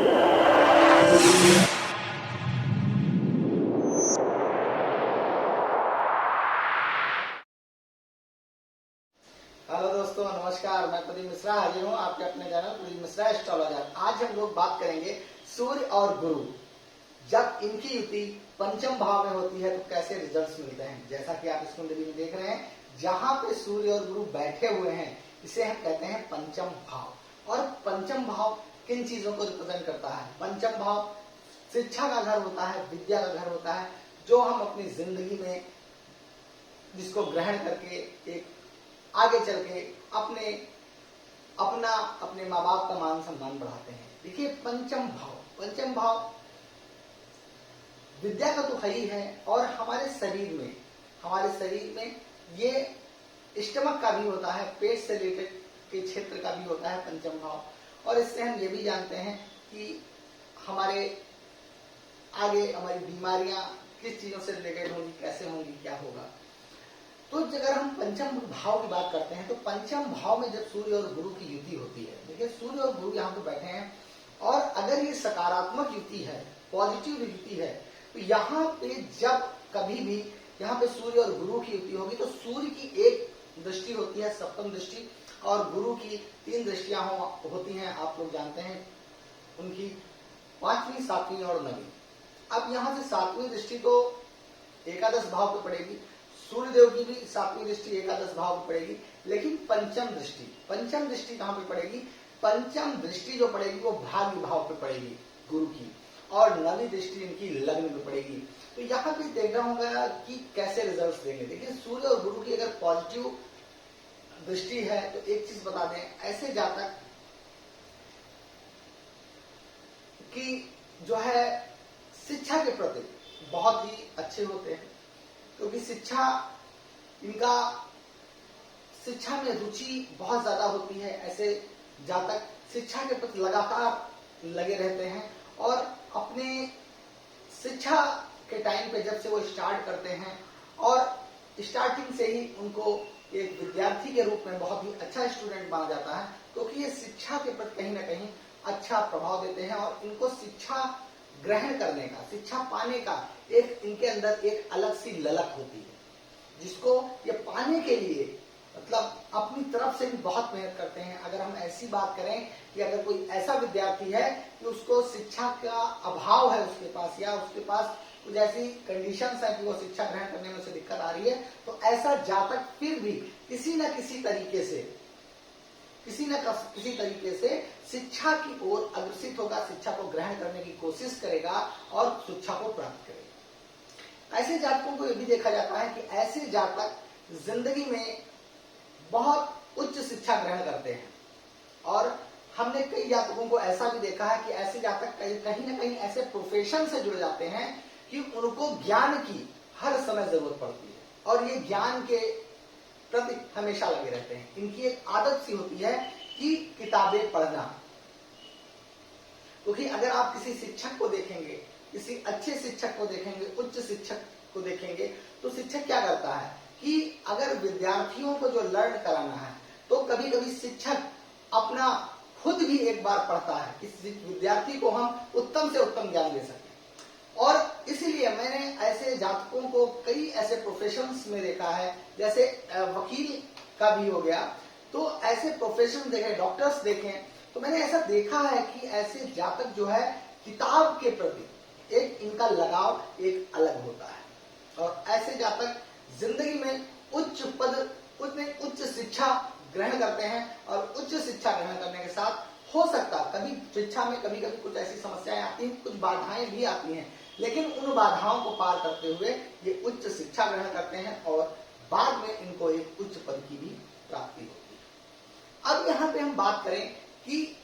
Hello दोस्तों, नमस्कार। मैं प्रदीप मिश्रा हाजिर हूँ आपके अपने चैनल प्रदीप मिश्रा एस्ट्रोलॉजर। आज हम लोग बात करेंगे सूर्य और गुरु, जब इनकी युति पंचम भाव में होती है तो कैसे रिजल्ट्स मिलते हैं। जैसा कि आप इस कुंडली में देख रहे हैं, जहां पे सूर्य और गुरु बैठे हुए हैं, इसे हम कहते हैं पंचम भाव। और पंचम भाव किन चीजों को रिप्रेजेंट करता है? पंचम भाव शिक्षा का घर होता है, विद्या का घर होता है, जो हम अपनी जिंदगी में जिसको ग्रहण करके एक आगे चल के अपने माँ बाप का मान सम्मान बढ़ाते हैं। देखिए, पंचम भाव विद्या का तो है ही है, और हमारे शरीर में ये स्टमक का भी होता है, पेट से रिलेटेड के क्षेत्र का भी होता है पंचम भाव। और इससे हम ये भी जानते हैं कि हमारे आगे हमारी बीमारियां किस चीजों से रिलेटेड होंगी, कैसे होंगी, क्या होगा। तो अगर हम पंचम भाव की बात करते हैं, तो पंचम भाव में जब सूर्य और गुरु की युति होती है, देखिए सूर्य और गुरु यहाँ पे बैठे हैं, और अगर ये सकारात्मक युति है, पॉजिटिव युति है, तो यहाँ पे जब कभी भी यहाँ पे सूर्य और गुरु की युति होगी, तो सूर्य की एक दृष्टि होती है, सप्तम दृष्टि, और गुरु की 3 दृष्टियां होती हैं। आप लोग जानते हैं उनकी 5वीं, 7वीं और 9वीं। अब यहाँ से 7वीं दृष्टि तो एकादश भाव पे पड़ेगी, सूर्यदेव की भी 7वीं दृष्टि एकादश भाव पे पड़ेगी, लेकिन पंचम दृष्टि कहाँ पे पड़ेगी? पंचम दृष्टि जो पड़ेगी वो भाग्य भाव पे पड़ेगी गुरु की, और 9वीं दृष्टि इनकी लग्न पे पड़ेगी। तो यहाँ पे देखना होगा कि कैसे रिजल्ट्स देंगे। देखिए, सूर्य और गुरु की अगर पॉजिटिव दृष्टि है, तो एक चीज बता दें, ऐसे जातक कि जो है शिक्षा के प्रति बहुत ही अच्छे होते हैं, क्योंकि शिक्षा में रुचि बहुत ज्यादा होती है। ऐसे जातक शिक्षा के प्रति लगातार लगे रहते हैं, और अपने शिक्षा के टाइम पे जब से वो स्टार्ट करते हैं, और स्टार्टिंग से ही उनको एक विद्यार्थी के रूप में बहुत ही अच्छा स्टूडेंट माना जाता है, क्योंकि ये शिक्षा के प्रति कहीं ना कहीं अच्छा प्रभाव देते हैं, और इनको शिक्षा ग्रहण करने का, शिक्षा पाने का एक इनके अंदर एक अलग सी ललक होती है, जिसको ये पाने के लिए मतलब अपनी तरफ से भी बहुत मेहनत करते हैं। अगर हम ऐसी बात करें कि अगर कोई ऐसा विद्यार्थी है कि उसको शिक्षा का अभाव है उसके पास, या उसके पास कुछ ऐसी कंडीशंस है कि वो शिक्षा ग्रहण करने में उसे दिक्कत आ रही है, तो ऐसा जातक फिर भी किसी न किसी तरीके से शिक्षा की ओर अग्रसित होगा, शिक्षा को ग्रहण करने की कोशिश करेगा और शिक्षा को प्राप्त करेगा। ऐसे जातकों को यह भी देखा जाता है कि ऐसे जातक जिंदगी में बहुत उच्च शिक्षा ग्रहण करते हैं, और हमने कई जातकों को ऐसा भी देखा है कि ऐसे जातक कहीं ना कहीं ऐसे प्रोफेशन से जुड़ जाते हैं कि उनको ज्ञान की हर समय जरूरत पड़ती है, और ये ज्ञान के प्रति हमेशा लगे रहते हैं। इनकी एक आदत सी होती है कि किताबें पढ़ना, क्योंकि अगर आप किसी शिक्षक को देखेंगे, किसी अच्छे शिक्षक को देखेंगे, उच्च शिक्षक को देखेंगे, तो शिक्षक क्या करता है कि अगर विद्यार्थियों को जो लर्न कराना है, तो कभी कभी शिक्षक अपना खुद भी एक बार पढ़ता है कि विद्यार्थी को हम उत्तम से उत्तम ज्ञान दे सकें। और इसीलिए मैंने ऐसे जातकों को कई ऐसे प्रोफेशंस में देखा है, जैसे वकील का भी हो गया, तो ऐसे प्रोफेशन देखे, डॉक्टर्स देखें, तो मैंने ऐसा देखा है कि ऐसे जातक जो है किताब के प्रति एक इनका लगाव एक अलग होता है, और ऐसे जातक जिंदगी में उच्च शिक्षा ग्रहण करते हैं, और उच्च शिक्षा ग्रहण करने के साथ हो सकता कभी शिक्षा में कभी कभी कुछ ऐसी समस्याएं आती हैं, कुछ बाधाएं भी आती हैं, लेकिन उन बाधाओं को पार करते हुए ये उच्च शिक्षा ग्रहण करते हैं, और बाद में इनको एक उच्च पद की भी प्राप्ति होती है। अब यहाँ पे हम बात करें कि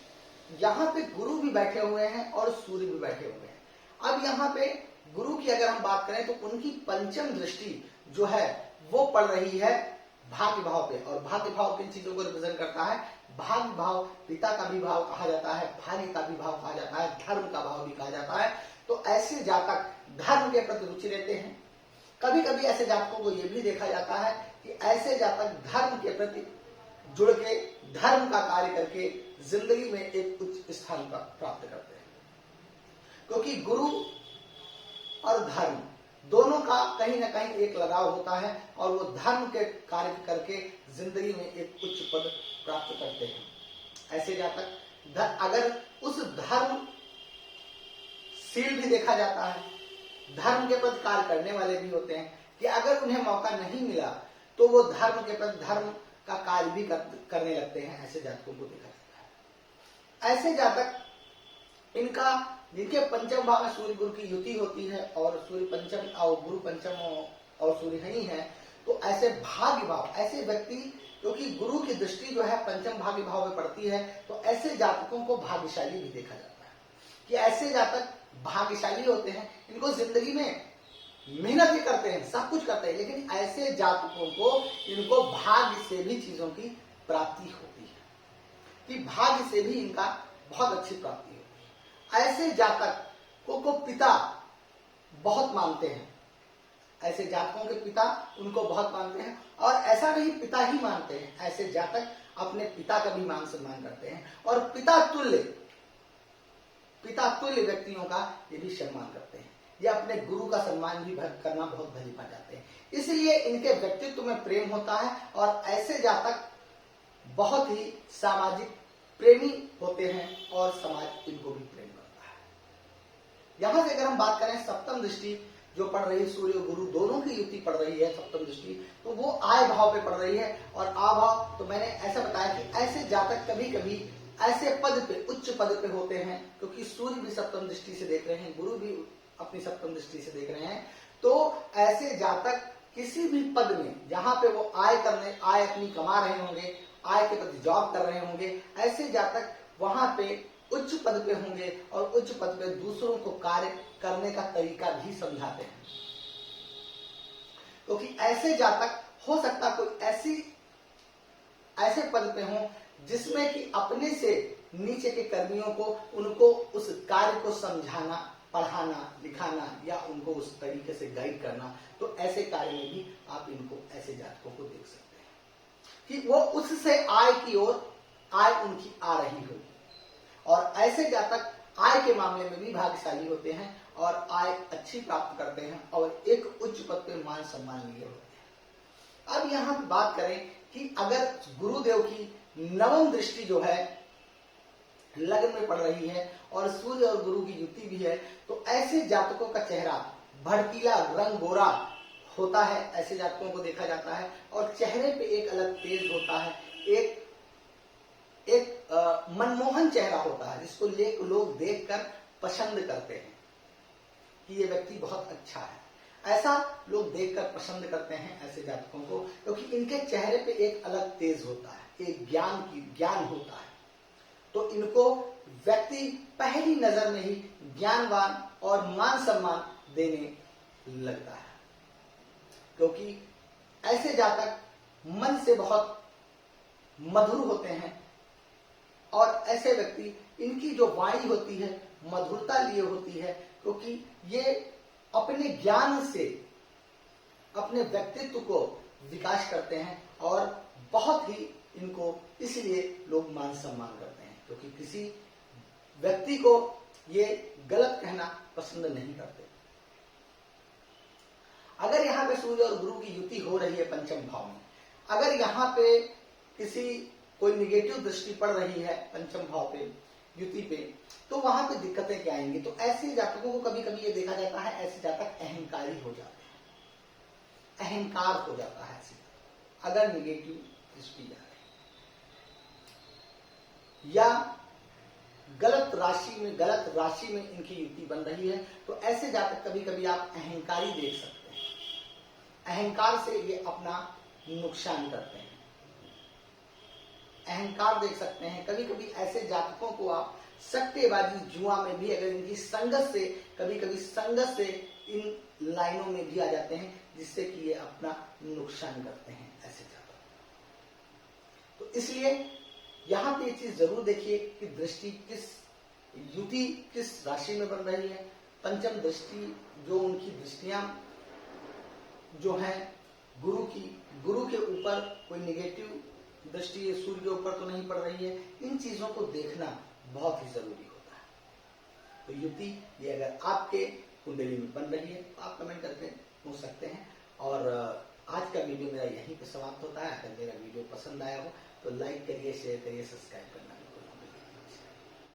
यहाँ पे गुरु भी बैठे हुए हैं और सूर्य भी बैठे हुए हैं। अब यहाँ पे गुरु की अगर हम बात करें, तो उनकी पंचम दृष्टि जो है वो पड़ रही है भाग्य भाव पे, और भाग्य भाव किन चीजों को रिप्रेजेंट करता है? भाग्य भाव पिता का भी भाव कहा जाता है, भाग्य का भी भाव कहा जाता है, धर्म का भाव भी कहा जाता है। तो ऐसे जातक धर्म के प्रति रुचि लेते हैं। कभी कभी ऐसे जातकों को यह भी देखा जाता है कि ऐसे जातक धर्म के प्रति जुड़ के धर्म का कार्य करके जिंदगी में एक उच्च स्थान प्राप्त करते हैं। क्योंकि गुरु और धर्म दोनों का कहीं ना कहीं एक लगाव होता है और वो धर्म के कार्य करके जिंदगी में एक उच्च पद प्राप्त करते हैं। ऐसे जातक अगर उस धर्म शील भी देखा जाता है, धर्म के प्रति कार्य करने वाले भी होते हैं कि अगर उन्हें मौका नहीं मिला तो वो धर्म के प्रति धर्म का कार्य भी करने लगते हैं। ऐसे जातकों को देखा जाता है। ऐसे जातक इनका जिनके पंचम भाव में सूर्य गुरु की युति होती है और सूर्य पंचम और गुरु पंचम और सूर्य नहीं है, तो ऐसे भाग्य भाव, ऐसे व्यक्ति क्योंकि गुरु की दृष्टि जो है पंचम भाग्य भाव में पड़ती है, तो ऐसे जातकों को भाग्यशाली भी देखा जाता है कि ऐसे जातक भाग्यशाली होते हैं। इनको जिंदगी में मेहनत भी करते हैं, सब कुछ करते हैं, लेकिन ऐसे जातकों को इनको भाग्य से भी चीजों की प्राप्ति होती है कि भाग्य से भी इनका बहुत अच्छी प्राप्ति होती है। ऐसे जातक को पिता बहुत मानते हैं, ऐसे जातकों के पिता उनको बहुत मानते हैं और ऐसा नहीं पिता ही मानते हैं, ऐसे जातक अपने पिता का भी मान सम्मान करते हैं और पिता तुल्य व्यक्तियों का ये भी सम्मान करते हैं। ये अपने गुरु का सम्मान भी करना बहुत भली पा जाते हैं, इसलिए इनके व्यक्तित्व में प्रेम होता है और ऐसे जातक बहुत ही सामाजिक प्रेमी होते हैं और समाज इनको भी प्रेम करता है। यहां से अगर हम बात करें सप्तम दृष्टि जो पड़ रही है, सूर्य गुरु दोनों की युति पड़ रही है सप्तम दृष्टि, तो वो आय भाव पे पड़ रही है और आ भाव, तो मैंने ऐसा बताया कि ऐसे जातक कभी कभी ऐसे पद पे, उच्च पद पे होते हैं, क्योंकि सूर्य भी सप्तम दृष्टि से देख रहे हैं, गुरु भी अपनी सप्तम दृष्टि से देख रहे हैं, तो ऐसे जातक किसी भी पद में जहां पे वो आय अपनी कमा रहे होंगे, आय के प्रति जॉब कर रहे होंगे, ऐसे जातक वहां पे उच्च पद पे होंगे और उच्च पद पे दूसरों को कार्य करने का तरीका भी समझाते हैं। क्योंकि ऐसे जातक हो सकता कोई ऐसे पद पे हो जिसमें कि अपने से नीचे के कर्मियों को उनको उस कार्य को समझाना, पढ़ाना, लिखाना या उनको उस तरीके से गाइड करना, तो ऐसे कार्य में भी आप इनको, ऐसे जातकों को देख सकते हैं कि वो उससे आय की ओर आय उनकी आ रही हो। और ऐसे जातक आय के मामले में भी भाग्यशाली होते हैं और आय अच्छी प्राप्त करते हैं और एक उच्च पद पे मान सम्मान लिए होते हैं। अब यहां बात करें कि अगर गुरुदेव की नवम दृष्टि जो है लग्न में पड़ रही है और सूर्य और गुरु की युति भी है, तो ऐसे जातकों का चेहरा भड़कीला, रंग गोरा होता है, ऐसे जातकों को देखा जाता है और चेहरे पे एक अलग तेज होता है, एक मनमोहन चेहरा होता है जिसको लोग देखकर पसंद करते हैं कि ये व्यक्ति बहुत अच्छा है। ऐसा लोग देखकर पसंद करते हैं ऐसे जातकों को, क्योंकि इनके चेहरे पे एक अलग तेज होता है, एक ज्ञान होता है, तो इनको व्यक्ति पहली नजर में ही ज्ञानवान और मान सम्मान देने लगता है। क्योंकि ऐसे जातक मन से बहुत मधुर होते हैं और ऐसे व्यक्ति, इनकी जो वाणी होती है मधुरता लिए होती है, क्योंकि ये अपने ज्ञान से अपने व्यक्तित्व को विकास करते हैं और बहुत ही इनको इसलिए लोग मान सम्मान करते हैं, क्योंकि किसी व्यक्ति को ये गलत कहना पसंद नहीं करते। अगर यहाँ पे सूर्य और गुरु की युति हो रही है पंचम भाव में, अगर यहाँ पे कोई निगेटिव दृष्टि पड़ रही है पंचम भाव पे, युति पे, तो वहां पे दिक्कतें क्या आएंगी। तो ऐसे जातकों को कभी कभी ये देखा जाता है, ऐसे जातक अहंकारी हो जाते हैं, अहंकार हो जाता है ऐसे अगर निगेटिव दृष्टि जा रही या गलत राशि में इनकी युति बन रही है, तो ऐसे जातक कभी कभी आप अहंकारी देख सकते हैं। अहंकार से ये अपना नुकसान करते हैं, अहंकार देख सकते हैं। कभी कभी ऐसे जातकों को आप सट्टेबाजी, जुआ में भी अगर इनकी संगत से, कभी कभी संगत से इन लाइनों में भी आ जाते हैं, जिससे कि ये अपना नुकसान करते हैं ऐसे जातक। तो इसलिए यहां पे ये चीज जरूर देखिए कि दृष्टि युति किस राशि में बन रही है। पंचम दृष्टि जो उनकी दृष्टियां जो है गुरु के ऊपर कोई निगेटिव दृष्टि सूर्य के ऊपर तो नहीं पड़ रही है, इन चीजों को देखना बहुत ही जरूरी होता है। तो युति ये अगर आपके कुंडली में बन रही है तो आप कमेंट करके पूछ सकते हैं। और आज का वीडियो मेरा यहीं पे समाप्त होता है। अगर मेरा वीडियो पसंद आया हो तो लाइक करिए, शेयर करिए, सब्सक्राइब करना।